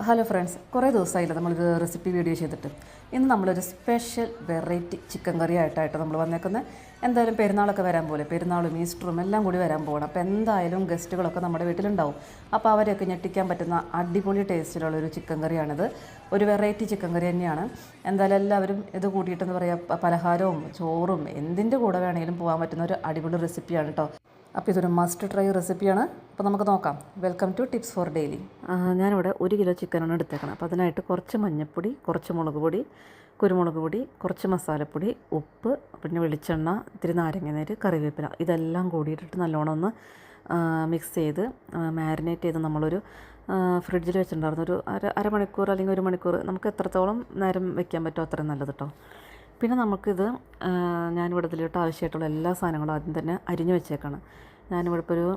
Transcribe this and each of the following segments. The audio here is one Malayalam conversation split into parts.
ഹലോ ഫ്രണ്ട്സ്, കുറേ ദിവസമായില്ല നമ്മളിത് റെസിപ്പി വീഡിയോ ചെയ്തിട്ട്. ഇന്ന് നമ്മളൊരു സ്പെഷ്യൽ വെറൈറ്റി ചിക്കൻ കറി ആയിട്ടായിട്ട് നമ്മൾ വന്നേക്കുന്നത്. എന്തായാലും പെരുന്നാളൊക്കെ വരാൻ പോലെ, പെരുന്നാളും ഈസ്റ്ററും എല്ലാം കൂടി വരാൻ പോകണം. അപ്പോൾ എന്തായാലും ഗസ്റ്റുകളൊക്കെ നമ്മുടെ വീട്ടിലുണ്ടാവും. അപ്പോൾ അവരെയൊക്കെ ഞെട്ടിക്കാൻ പറ്റുന്ന അടിപൊളി ടേസ്റ്റിലുള്ളൊരു ചിക്കൻ കറിയാണിത്. ഒരു വെറൈറ്റി ചിക്കൻ കറി തന്നെയാണ്. എന്തായാലും എല്ലാവരും ഇത് കൂട്ടിയിട്ടെന്ന് പറയുക, പലഹാരവും ചോറും എന്തിൻ്റെ കൂടെ വേണമെങ്കിലും പോകാൻ പറ്റുന്ന ഒരു അടിപൊളി റെസിപ്പിയാണ് കേട്ടോ. അപ്പോൾ ഇതൊരു മസ്റ്റ് ട്രൈ റെസിപ്പിയാണ്. അപ്പോൾ നമുക്ക് നോക്കാം. Welcome to tips for daily. ഞാനിവിടെ 1 കിലോ ചിക്കനാണ് എടുത്തേക്കണം. അപ്പോൾ അതിനായിട്ട് കുറച്ച് മഞ്ഞൾപ്പൊടി, കുറച്ച് മുളക് പൊടി, കുരുമുളക് പൊടി, കുറച്ച് മസാലപ്പൊടി, ഉപ്പ്, പിന്നെ വെളിച്ചെണ്ണ, ഇത്തിരി നാരങ്ങനീര്, കറിവേപ്പില, ഇതെല്ലാം കൂടിയിട്ടിട്ട് നല്ലോണം ഒന്ന് മിക്സ് ചെയ്ത് മാരിനേറ്റ് ചെയ്ത് നമ്മളൊരു ഫ്രിഡ്ജിൽ വെച്ചിട്ടുണ്ടായിരുന്നു. ഒരു അരമണിക്കൂർ അല്ലെങ്കിൽ 1 മണിക്കൂർ, നമുക്ക് എത്രത്തോളം നേരം വെക്കാൻ പറ്റുമോ അത്രയും നല്ലത് കേട്ടോ. പിന്നെ നമുക്കിത് ഞാനിവിടെ ഇതിലോട്ട് ആവശ്യമായിട്ടുള്ള എല്ലാ സാധനങ്ങളും ആദ്യം തന്നെ അരിഞ്ഞു വെച്ചേക്കാണ്. ഞാനിവിടെ ഇപ്പോൾ ഒരു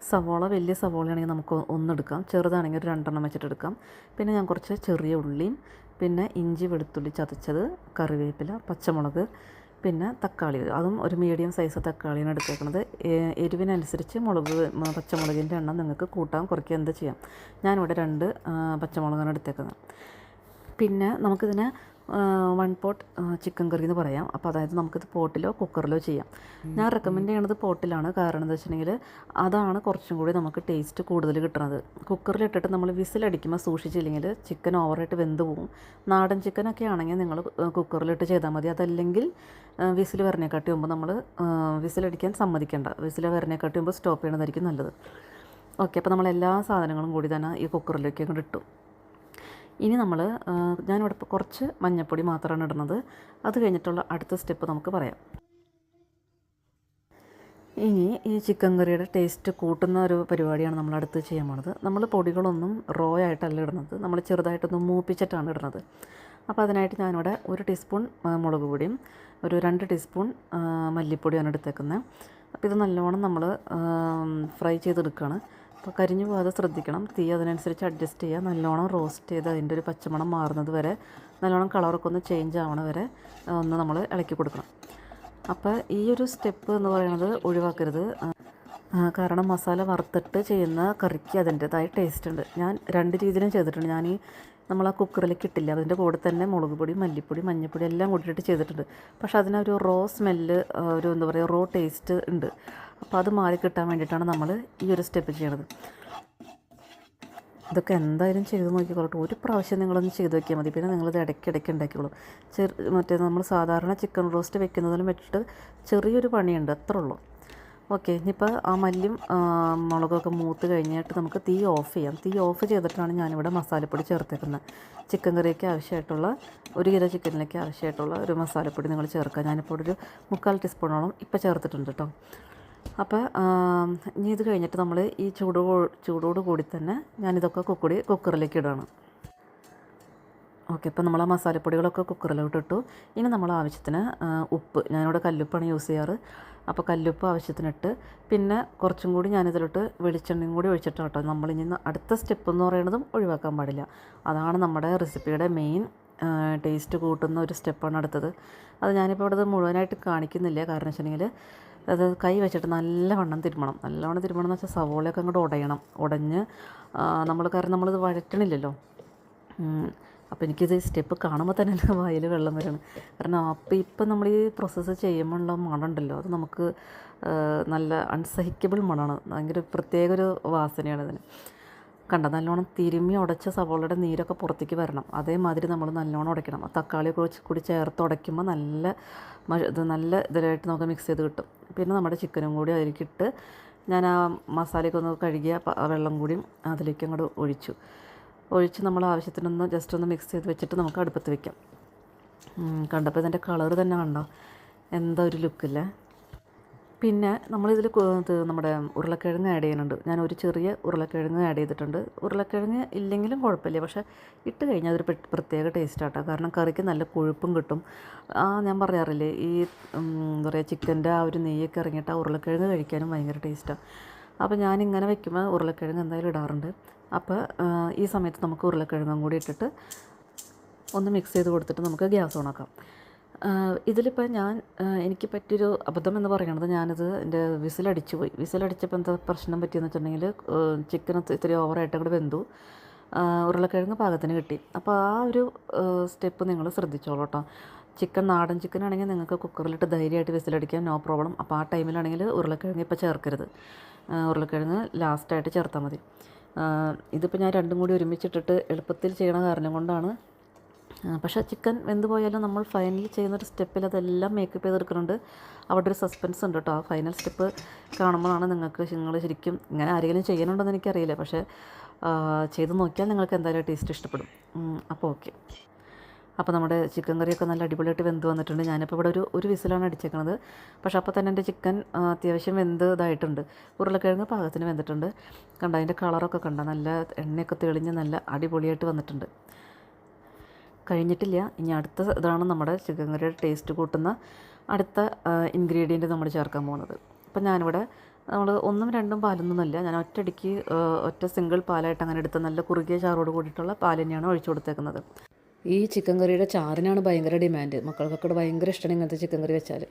സവോള, വലിയ സവോളയാണെങ്കിൽ നമുക്ക് ഒന്നെടുക്കാം, ചെറുതാണെങ്കിൽ ഒരു 2 വെച്ചിട്ടെടുക്കാം. പിന്നെ ഞാൻ കുറച്ച് ചെറിയ ഉള്ളിയും, പിന്നെ ഇഞ്ചി വെളുത്തുള്ളി ചതച്ചത്, കറിവേപ്പില, പച്ചമുളക്, പിന്നെ തക്കാളി, അതും ഒരു മീഡിയം സൈസ് തക്കാളിയാണ് എടുത്തേക്കുന്നത്. എരിവിനനുസരിച്ച് പച്ചമുളകിൻ്റെ എണ്ണം നിങ്ങൾക്ക് കൂട്ടാൻ കുറയ്ക്കുക എന്ത് ചെയ്യാം. ഞാനിവിടെ 2 പച്ചമുളകാണ് എടുത്തേക്കുന്നത്. പിന്നെ നമുക്കിതിനെ 1 പോട്ട് ചിക്കൻ കറി എന്ന് പറയാം. അപ്പോൾ അതായത് നമുക്കിത് പോട്ടിലോ കുക്കറിലോ ചെയ്യാം. ഞാൻ റെക്കമെൻഡ് ചെയ്യണത് പോട്ടിലാണ്. കാരണം എന്താ വെച്ചിട്ടുണ്ടെങ്കിൽ അതാണ് കുറച്ചും കൂടി നമുക്ക് ടേസ്റ്റ് കൂടുതൽ കിട്ടുന്നത്. കുക്കറിലിട്ടിട്ട് നമ്മൾ വിസിലടിക്കുമ്പോൾ സൂക്ഷിച്ചില്ലെങ്കിൽ ചിക്കൻ ഓവറായിട്ട് വെന്ത് പോകും. നാടൻ ചിക്കനൊക്കെ ആണെങ്കിൽ നിങ്ങൾ കുക്കറിലിട്ട് ചെയ്താൽ മതി. അതല്ലെങ്കിൽ വിസിൽ വരണേക്കാട്ടി മുമ്പ് നമ്മൾ വിസിലടിക്കാൻ സമ്മതിക്കേണ്ട. വിസിൽ വരണേക്കാട്ടി മുമ്പ് സ്റ്റോപ്പ് ചെയ്യണതായിരിക്കും നല്ലത്. ഓക്കെ, അപ്പോൾ നമ്മളെല്ലാ സാധനങ്ങളും കൂടി തന്നെ ഈ കുക്കറിലേക്ക് അങ്ങോട്ട് ഇട്ടു. ഇനി ഞാനിവിടെ ഇപ്പോൾ കുറച്ച് മഞ്ഞൾപ്പൊടി മാത്രമാണ് ഇടുന്നത്. അത് കഴിഞ്ഞിട്ടുള്ള അടുത്ത സ്റ്റെപ്പ് നമുക്ക് പറയാം. ഇനി ഈ ചിക്കൻ കറിയുടെ ടേസ്റ്റ് കൂട്ടുന്ന ഒരു പരിപാടിയാണ് നമ്മൾ അടുത്ത് ചെയ്യാൻ പോണത്. നമ്മൾ പൊടികളൊന്നും റോ ആയിട്ടല്ല ഇടുന്നത്, നമ്മൾ ചെറുതായിട്ടൊന്ന് മൂപ്പിച്ചിട്ടാണ് ഇടുന്നത്. അപ്പോൾ അതിനായിട്ട് ഞാനിവിടെ 1 ടീസ്പൂൺ മുളക് പൊടിയും ഒരു 2 ടീസ്പൂൺ മല്ലിപ്പൊടിയാണ് എടുത്തേക്കുന്നത്. അപ്പോൾ ഇത് നല്ലോണം നമ്മൾ ഫ്രൈ ചെയ്തെടുക്കുകയാണ്. അപ്പോൾ കരിഞ്ഞു പോകാതെ ശ്രദ്ധിക്കണം. തീ അതിനനുസരിച്ച് അഡ്ജസ്റ്റ് ചെയ്യുക. നല്ലോണം റോസ്റ്റ് ചെയ്ത് അതിൻ്റെ ഒരു പച്ചമണം മാറുന്നത് വരെ, നല്ലോണം കളറൊക്കെ ഒന്ന് ചേഞ്ച് ആവണ വരെ ഒന്ന് നമ്മൾ ഇളക്കി കൊടുക്കണം. അപ്പോൾ ഈ ഒരു സ്റ്റെപ്പ് എന്ന് പറയുന്നത് ഒഴിവാക്കരുത്. കാരണം മസാല വറുത്തിട്ട് ചെയ്യുന്ന കറിക്ക് അതിൻ്റേതായ ടേസ്റ്റ് ഉണ്ട്. ഞാൻ 2 രീതിയിലും ചെയ്തിട്ടുണ്ട്. നമ്മൾ ആ കുക്കറിലേക്ക് ഇട്ടില്ല, അതിൻ്റെ കൂടെ തന്നെ മുളക് പൊടി, മല്ലിപ്പൊടി, മഞ്ഞൾപ്പൊടി എല്ലാം കൂട്ടിയിട്ട് ചെയ്തിട്ടുണ്ട്. പക്ഷേ അതിനൊരു റോ സ്മെല്ല്, ഒരു എന്താ പറയുക, റോ ടേസ്റ്റ് ഉണ്ട്. അപ്പോൾ അത് മാറി കിട്ടാൻ വേണ്ടിയിട്ടാണ് നമ്മൾ ഈ ഒരു സ്റ്റെപ്പ് ചെയ്യണത്. ഇതൊക്കെ എന്തായാലും ചെയ്ത് നോക്കിക്കോളട്ടെ. ഒരു പ്രാവശ്യം നിങ്ങളൊന്ന് ചെയ്ത് നോക്കിയാൽ മതി. പിന്നെ നിങ്ങളിത് ഇടയ്ക്കിടയ്ക്ക് ഉണ്ടാക്കിക്കോളൂ. മറ്റേ നമ്മൾ സാധാരണ ചിക്കൻ റോസ്റ്റ് വെക്കുന്നതിലും വെച്ചിട്ട് ചെറിയൊരു പണിയുണ്ട്, അത്രേ ഉള്ളൂ. ഓക്കെ, ഇനിയിപ്പോൾ ആ മല്ലിയും മുളകൊക്കെ മൂത്ത് കഴിഞ്ഞിട്ട് നമുക്ക് തീ ഓഫ് ചെയ്യാം. തീ ഓഫ് ചെയ്തിട്ടാണ് ഞാനിവിടെ മസാലപ്പൊടി ചേർത്തേക്കുന്നത്. ചിക്കൻ കറിക്ക് ആവശ്യമായിട്ടുള്ള 1 കിലോ ചിക്കനിലേക്ക് ആവശ്യമായിട്ടുള്ള ഒരു മസാലപ്പൊടി നിങ്ങൾ ചേർക്കുക. ഞാനിപ്പോൾ ഒരു 3/4 ടീസ്പൂണോളം ഇപ്പോൾ ചേർത്തിട്ടുണ്ട് കേട്ടോ. അപ്പോൾ ഇനി ഇത് കഴിഞ്ഞിട്ട് നമ്മൾ ഈ ചൂടോട് കൂടി തന്നെ ഞാനിതൊക്കെ കുക്കറിലേക്ക് ഇടുകയാണ്. ഓക്കെ, ഇപ്പോൾ നമ്മൾ ആ മസാലപ്പൊടികളൊക്കെ കുക്കറിലോട്ട് ഇട്ടു. ഇനി നമ്മൾ ആവശ്യത്തിന് ഉപ്പ്, ഞാനിവിടെ കല്ലുപ്പാണ് യൂസ് ചെയ്യാറ്. അപ്പോൾ കല്ലുപ്പ് ആവശ്യത്തിനിട്ട്, പിന്നെ കുറച്ചും കൂടി ഞാനിതിലോട്ട് വെളിച്ചെണ്ണയും കൂടി ഒഴിച്ചിട്ടാണ് കേട്ടോ. നമ്മളിനി അടുത്ത സ്റ്റെപ്പ് എന്ന് പറയുന്നതും ഒഴിവാക്കാൻ പാടില്ല. അതാണ് നമ്മുടെ റെസിപ്പിയുടെ മെയിൻ ടേസ്റ്റ് കൂട്ടുന്ന ഒരു സ്റ്റെപ്പാണ് അടുത്തത്. അത് ഞാനിപ്പോൾ ഇവിടെ മുഴുവനായിട്ട് കാണിക്കുന്നില്ല. കാരണം വെച്ചിട്ടുണ്ടെങ്കിൽ അത് കൈ വെച്ചിട്ട് നല്ലവണ്ണം തിരുമണം എന്ന് വെച്ചാൽ സവോളയൊക്കെ അങ്ങോട്ട് ഉടഞ്ഞ് കാരണം നമ്മളിത് വഴറ്റണില്ലല്ലോ. അപ്പോൾ എനിക്കിത് സ്റ്റെപ്പ് കാണുമ്പോൾ തന്നെ എൻ്റെ വായിൽ വെള്ളം വരണം. കാരണം ഇപ്പം നമ്മൾ ഈ പ്രോസസ്സ് ചെയ്യുമ്പോഴുള്ള മണമുണ്ടല്ലോ, അത് നമുക്ക് നല്ല അൺസഹിക്കബിൾ മണമാണ്. ഭയങ്കര പ്രത്യേക ഒരു വാസനയാണ് ഇതിന്. നല്ലോണം തിരുമ്മി ഉടച്ച സവോളയുടെ നീരൊക്കെ പുറത്തേക്ക് വരണം. അതേമാതിരി നമ്മൾ നല്ലോണം ഉടയ്ക്കണം. തക്കാളിയൊക്കെ കൂടി ചേർത്ത് ഉടയ്ക്കുമ്പോൾ നല്ല ഇതിലായിട്ട് നമുക്ക് മിക്സ് ചെയ്ത് കിട്ടും. പിന്നെ നമ്മുടെ ചിക്കനും കൂടി അതിലേക്കിട്ട് ഞാൻ ആ മസാലയൊക്കെ ഒന്ന് കഴുകിയ വെള്ളം കൂടിയും അതിലേക്ക് അങ്ങോട്ട് ഒഴിച്ച് നമ്മൾ ആവശ്യത്തിനൊന്ന് ജസ്റ്റ് ഒന്ന് മിക്സ് ചെയ്ത് വെച്ചിട്ട് നമുക്ക് അടുപ്പത്ത് വയ്ക്കാം. കണ്ടപ്പോൾ ഇതിൻ്റെ കളർ തന്നെ കണ്ടോ, എന്താ ഒരു ലുക്കില്ലേ. പിന്നെ നമ്മളിതിൽ നമ്മുടെ ഉരുളക്കിഴങ്ങ് ആഡ് ചെയ്യുന്നുണ്ട്. ഞാൻ ഒരു ചെറിയ ഉരുളക്കിഴങ്ങ് ആഡ് ചെയ്തിട്ടുണ്ട്. ഉരുളക്കിഴങ്ങ് ഇല്ലെങ്കിലും കുഴപ്പമില്ല, പക്ഷേ ഇട്ട് കഴിഞ്ഞാൽ അതൊരു പ്രത്യേക ടേസ്റ്റാട്ടോ. കാരണം കറിക്ക് നല്ല കൊഴുപ്പും കിട്ടും. ഞാൻ പറയാറില്ലേ, ഈ എന്താ പറയുക, ചിക്കൻ്റെ ആ ഒരു നെയ്യൊക്കെ ഇറങ്ങിയിട്ട് ആ ഉരുളക്കിഴങ്ങ് കഴിക്കാനും ഭയങ്കര ടേസ്റ്റാണ്. അപ്പോൾ ഞാനിങ്ങനെ വെക്കുമ്പോൾ ഉരുളക്കിഴങ്ങ് എന്തായാലും ഇടാറുണ്ട്. അപ്പോൾ ഈ സമയത്ത് നമുക്ക് ഉരുളക്കിഴങ്ങും കൂടി ഇട്ടിട്ട് ഒന്ന് മിക്സ് ചെയ്ത് കൊടുത്തിട്ട് നമുക്ക് ഗ്യാസ് ഓണാക്കാം. ഇതിലിപ്പോൾ എനിക്ക് പറ്റിയൊരു അബദ്ധം എന്ന് പറയുന്നത്, എൻ്റെ വിസിലടിച്ചു പോയി. വിസിലടിച്ചപ്പോൾ എന്താ പ്രശ്നം പറ്റിയെന്ന് വെച്ചിട്ടുണ്ടെങ്കിൽ ചിക്കൻ ഇത്തിരി ഓവറായിട്ട് അങ്ങോട്ട് വെന്തു. ഉരുളക്കിഴങ്ങ് പാകത്തിന് കിട്ടി. അപ്പോൾ ആ ഒരു സ്റ്റെപ്പ് നിങ്ങൾ ശ്രദ്ധിച്ചോളൂ കേട്ടോ. നാടൻ ചിക്കൻ ആണെങ്കിൽ നിങ്ങൾക്ക് കുക്കറിലിട്ട് ധൈര്യമായിട്ട് വിസിലടിക്കാം, നോ പ്രോബ്ലം. അപ്പോൾ ആ ടൈമിലാണെങ്കിൽ ഉരുളക്കിഴങ്ങ് ഇപ്പോൾ ചേർക്കരുത്. ഉരുളക്കിഴങ്ങ് ലാസ്റ്റായിട്ട് ചേർത്താൽ മതി. ഇതിപ്പോൾ ഞാൻ രണ്ടും കൂടി ഒരുമിച്ചിട്ടിട്ട് എളുപ്പത്തിൽ ചെയ്യണ കാരണം കൊണ്ടാണ്. പക്ഷേ ചിക്കൻ വെന്ത് പോയാലും നമ്മൾ ഫൈനൽ ചെയ്യുന്നൊരു സ്റ്റെപ്പിൽ അതെല്ലാം മേക്കപ്പ് ചെയ്തെടുക്കുന്നുണ്ട്. അവിടെ ഒരു സസ്പെൻസ് ഉണ്ട് കേട്ടോ. ആ ഫൈനൽ സ്റ്റെപ്പ് കാണുമ്പോഴാണ് നിങ്ങൾ ശരിക്കും ഇങ്ങനെ ആരെങ്കിലും ചെയ്യുന്നുണ്ടോയെന്ന് എനിക്കറിയില്ല. പക്ഷേ ചെയ്ത് നോക്കിയാൽ നിങ്ങൾക്ക് എന്തായാലും ടേസ്റ്റ് ഇഷ്ടപ്പെടും. അപ്പോൾ ഓക്കെ. അപ്പോൾ നമ്മുടെ ചിക്കൻ കറിയൊക്കെ നല്ല അടിപൊളിയായിട്ട് വെന്ത് വന്നിട്ടുണ്ട്. ഞാനിപ്പോൾ ഇവിടെ ഒരു വിസിലാണ് അടിച്ചേക്കണത്. പക്ഷേ അപ്പോൾ തന്നെ എൻ്റെ ചിക്കൻ അത്യാവശ്യം വെന്ത് ഇതായിട്ടുണ്ട്. ഉരുളക്കിഴങ്ങ് പാകത്തിന് വെന്തിട്ടുണ്ട്. കണ്ട അതിൻ്റെ കളറൊക്കെ കണ്ട നല്ല എണ്ണയൊക്കെ തെളിഞ്ഞ് നല്ല അടിപൊളിയായിട്ട് വന്നിട്ടുണ്ട്. കഴിഞ്ഞിട്ടില്ല. ഇനി അടുത്ത ഇതാണ് നമ്മുടെ ചിക്കൻ കറിയുടെ ടേസ്റ്റ് കൂട്ടുന്ന അടുത്ത ഇൻഗ്രീഡിയൻറ്റ് നമ്മൾ ചേർക്കാൻ പോകുന്നത്. അപ്പം ഞാനിവിടെ നമ്മൾ 1ഉം 2ഉം പാലൊന്നുമല്ല, ഞാൻ ഒറ്റയടിക്ക് ഒറ്റ സിംഗിൾ പാലായിട്ട് അങ്ങനെ എടുത്ത് നല്ല കുറുകിയ ചാറോട് കൂടിയിട്ടുള്ള പാൽ തന്നെയാണ് ഒഴിച്ചു കൊടുത്തേക്കുന്നത്. ഈ ചിക്കൻ കറിയുടെ ചാറിനാണ് ഭയങ്കര ഡിമാൻഡ്. മക്കൾക്കൊക്കെ ഭയങ്കര ഇഷ്ടമാണ് ഇങ്ങനത്തെ ചിക്കൻ കറി വെച്ചാൽ.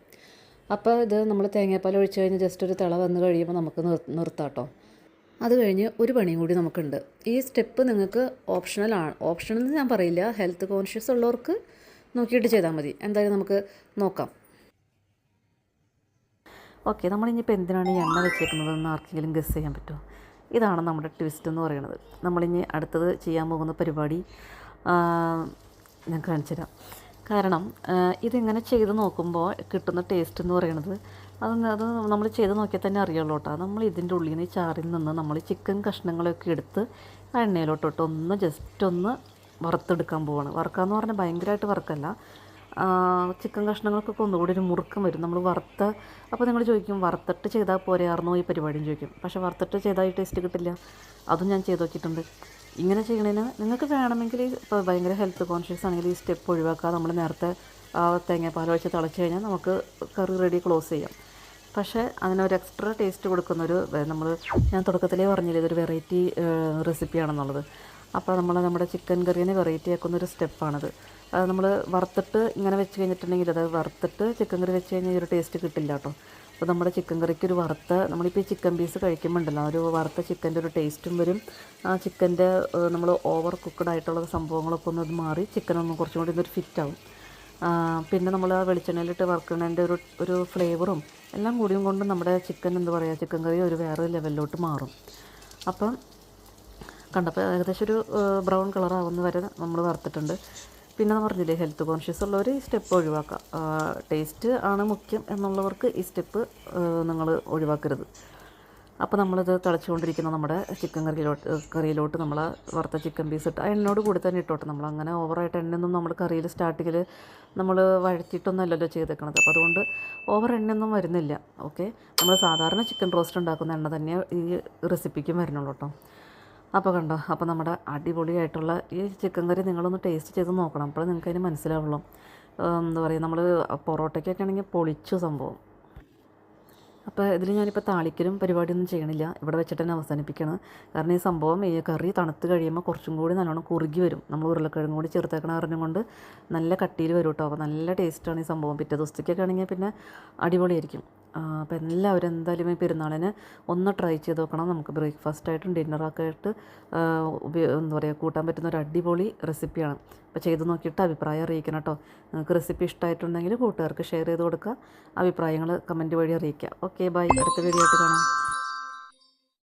അപ്പോൾ ഇത് നമ്മൾ തേങ്ങാപ്പാൽ ഒഴിച്ച് കഴിഞ്ഞ് ജസ്റ്റ് ഒരു തിള വന്ന് കഴിയുമ്പോൾ നമുക്ക് നിർത്താം കേട്ടോ. അത് കഴിഞ്ഞ് ഒരു പണിയും കൂടി നമുക്കുണ്ട്. ഈ സ്റ്റെപ്പ് നിങ്ങൾക്ക് ഓപ്ഷണൽ എന്ന് ഞാൻ പറയില്ല. ഹെൽത്ത് കോൺഷ്യസ് ഉള്ളവർക്ക് നോക്കിയിട്ട് ചെയ്താൽ മതി. എന്തായാലും നമുക്ക് നോക്കാം. ഓക്കെ, നമ്മളിനിയിപ്പോൾ എന്തിനാണ് ഈ എണ്ണ വെച്ചേക്കുന്നതെന്ന് ആർക്കെങ്കിലും ഗസ് ചെയ്യാൻ പറ്റുമോ? ഇതാണ് നമ്മുടെ ട്വിസ്റ്റ് എന്ന് പറയുന്നത്. നമ്മളിനി അടുത്തത് ചെയ്യാൻ പോകുന്ന പരിപാടി ഞാൻ കാണിച്ചു തരാം. കാരണം ഇതിങ്ങനെ ചെയ്ത് നോക്കുമ്പോൾ കിട്ടുന്ന ടേസ്റ്റ് എന്ന് പറയുന്നത് അത് നമ്മൾ ചെയ്ത് നോക്കിയാൽ തന്നെ അറിയുള്ളൂ കേട്ടോ. നമ്മൾ ഇതിൻ്റെ ഉള്ളിൽ നിന്ന് ഈ ചാറിൽ നിന്ന് നമ്മൾ ചിക്കൻ കഷ്ണങ്ങളൊക്കെ എടുത്ത് എണ്ണയിലോട്ടിട്ട് ജസ്റ്റ് ഒന്ന് വറുത്തെടുക്കാൻ പോവാണ്. വറുക്കാന്ന് പറഞ്ഞാൽ ഭയങ്കരമായിട്ട് വറുക്കല്ല. ചിക്കൻ കഷ്ണങ്ങൾക്കൊക്കെ ഒന്നുകൂടി ഒരു മുറുക്കം വരും നമ്മൾ അപ്പോൾ നിങ്ങൾ ചോദിക്കും വറുത്തിട്ട് ചെയ്താൽ പോരെയായിരുന്നോ ഈ പരിപാടിയും ചോദിക്കും. പക്ഷേ വറുത്തിട്ട് ചെയ്താൽ ഈ ടേസ്റ്റ് കിട്ടില്ല. അതും ഞാൻ ചെയ്ത് നോക്കിയിട്ടുണ്ട്. ഇങ്ങനെ ചെയ്യണതിന് നിങ്ങൾക്ക് വേണമെങ്കിൽ ഇപ്പോൾ ഭയങ്കര ഹെൽത്ത് കോൺഷ്യസ് ആണെങ്കിൽ ഈ സ്റ്റെപ്പ് ഒഴിവാക്കുക. നമ്മൾ നേരത്തെ തേങ്ങാപ്പാൽ ഒഴിച്ച് തിളച്ച് കഴിഞ്ഞാൽ നമുക്ക് കറി റെഡി ക്ലോസ് ചെയ്യാം. പക്ഷേ അതിനൊരു എക്സ്ട്രാ ടേസ്റ്റ് കൊടുക്കുന്നൊരു ഞാൻ തുടക്കത്തിലേ പറഞ്ഞില്ലേ ഇതൊരു വെറൈറ്റി റെസിപ്പിയാണെന്നുള്ളത്. അപ്പോൾ നമ്മുടെ ചിക്കൻ കറിയെ വെറൈറ്റി ആക്കുന്നൊരു സ്റ്റെപ്പാണത്. അത് നമ്മൾ വറുത്തിട്ട് ഇങ്ങനെ വെച്ച് കഴിഞ്ഞിട്ടുണ്ടെങ്കിൽ അത് വറുത്തിട്ട് ചിക്കൻ കറി വെച്ച് കഴിഞ്ഞാൽ ഒരു ടേസ്റ്റ് കിട്ടില്ല കേട്ടോ. അപ്പോൾ നമ്മുടെ ചിക്കൻ കറിക്ക് ഒരു നമ്മളിപ്പോൾ ഈ ചിക്കൻ പീസ് കഴിക്കുമ്പോണ്ടല്ലോ ഒരു വറുത്ത ചിക്കൻ്റെ ഒരു ടേസ്റ്റും വരും. ആ ചിക്കൻ്റെ നമ്മൾ ഓവർ കുക്ക്ഡ് ആയിട്ടുള്ള സംഭവങ്ങളൊക്കെ ഒന്ന് മാറി ചിക്കനൊന്നും കുറച്ചും കൂടി ഇതൊരു ഫിറ്റാവും. പിന്നെ നമ്മൾ ആ വെളിച്ചെണ്ണയിലിട്ട് വറുക്കുന്നതിൻ്റെ ഒരു ഫ്ലേവറും എല്ലാം കൂടിയും കൊണ്ട് നമ്മുടെ ചിക്കൻ ചിക്കൻ കറി ഒരു വേറെ ലെവലിലോട്ട് മാറും. അപ്പം കണ്ടപ്പോൾ ഏകദേശം ഒരു ബ്രൗൺ കളറാവുന്ന വരെ നമ്മൾ വറുത്തിട്ടുണ്ട്. പിന്നെ പറഞ്ഞില്ലേ ഹെൽത്ത് കോൺഷ്യസ് ഉള്ളവർ ഈ സ്റ്റെപ്പ് ഒഴിവാക്കുക. ടേസ്റ്റ് ആണ് മുഖ്യം എന്നുള്ളവർക്ക് ഈ സ്റ്റെപ്പ് നിങ്ങൾ ഒഴിവാക്കരുത്. അപ്പോൾ നമ്മളിത് തിളച്ചുകൊണ്ടിരിക്കുന്ന നമ്മുടെ ചിക്കൻ കറിയിലോട്ട് നമ്മൾ വറുത്ത ചിക്കൻ പീസ് ഇട്ട് എണ്ണയോട് കൂടി തന്നെ ഇട്ടോട്ടെ. നമ്മളങ്ങനെ ഓവറായിട്ട് എണ്ണയൊന്നും നമ്മൾ കറിയിൽ സ്റ്റാർട്ടിങ്ങിൽ നമ്മൾ വഴറ്റിയിട്ടൊന്നുമല്ലല്ലോ ചെയ്തേക്കണത്. അപ്പോൾ അതുകൊണ്ട് ഓവർ എണ്ണയൊന്നും വരുന്നില്ല. ഓക്കെ, നമ്മൾ സാധാരണ ചിക്കൻ റോസ്റ്റ് ഉണ്ടാക്കുന്ന എണ്ണ തന്നെ ഈ റെസിപ്പിക്കും വരുന്നുള്ളൂ കേട്ടോ. അപ്പോൾ കണ്ടോ, അപ്പോൾ നമ്മുടെ അടിപൊളിയായിട്ടുള്ള ഈ ചിക്കൻ കറി നിങ്ങളൊന്ന് ടേസ്റ്റ് ചെയ്ത് നോക്കണം. അപ്പോൾ നിങ്ങൾക്ക് അതിന് മനസ്സിലാവുള്ളൂ. നമ്മൾ പൊറോട്ടയ്ക്കൊക്കെ ആണെങ്കിൽ പൊളിച്ചു സംഭവം. അപ്പോൾ ഇതിൽ ഞാനിപ്പോൾ താളിക്കലും പരിപാടിയൊന്നും ചെയ്യണില്ല, ഇവിടെ വെച്ചിട്ട് തന്നെ അവസാനിപ്പിക്കണം. കാരണം ഈ സംഭവം ഈ കറി തണുത്ത് കഴിയുമ്പോൾ കുറച്ചും കൂടി നല്ലോണം കുറുകി വരും. നമ്മൾ ഉരുളക്കിഴങ്ങ് കൂടി ചേർത്തേക്കണ കാരണം കൊണ്ട് നല്ല കട്ടിയിൽ വരും കേട്ടോ. അപ്പോൾ നല്ല ടേസ്റ്റാണ് ഈ സംഭവം. പിറ്റേ ദിവസത്തേക്കൊക്കെ ആണെങ്കിൽ പിന്നെ അടിപൊളിയായിരിക്കും. അപ്പോൾ എല്ലാവരും എന്തായാലും ഈ പെരുന്നാളിന് ഒന്ന് ട്രൈ ചെയ്ത് നോക്കണം. നമുക്ക് ബ്രേക്ക്ഫാസ്റ്റായിട്ടും ഡിന്നറൊക്കെ ആയിട്ട് കൂട്ടാൻ പറ്റുന്ന ഒരു അടിപൊളി റെസിപ്പിയാണ്. അപ്പോൾ ചെയ്ത് നോക്കിയിട്ട് അഭിപ്രായം അറിയിക്കണം കേട്ടോ. നിങ്ങൾക്ക് റെസിപ്പി ഇഷ്ടമായിട്ടുണ്ടെങ്കിൽ കൂട്ടുകാർക്ക് ഷെയർ ചെയ്ത് കൊടുക്കുക. അഭിപ്രായങ്ങൾ കമൻറ്റ് വഴി അറിയിക്കുക. Okay, by. അടുത്ത വീഡിയോ ആയിട്ട് കാണാം.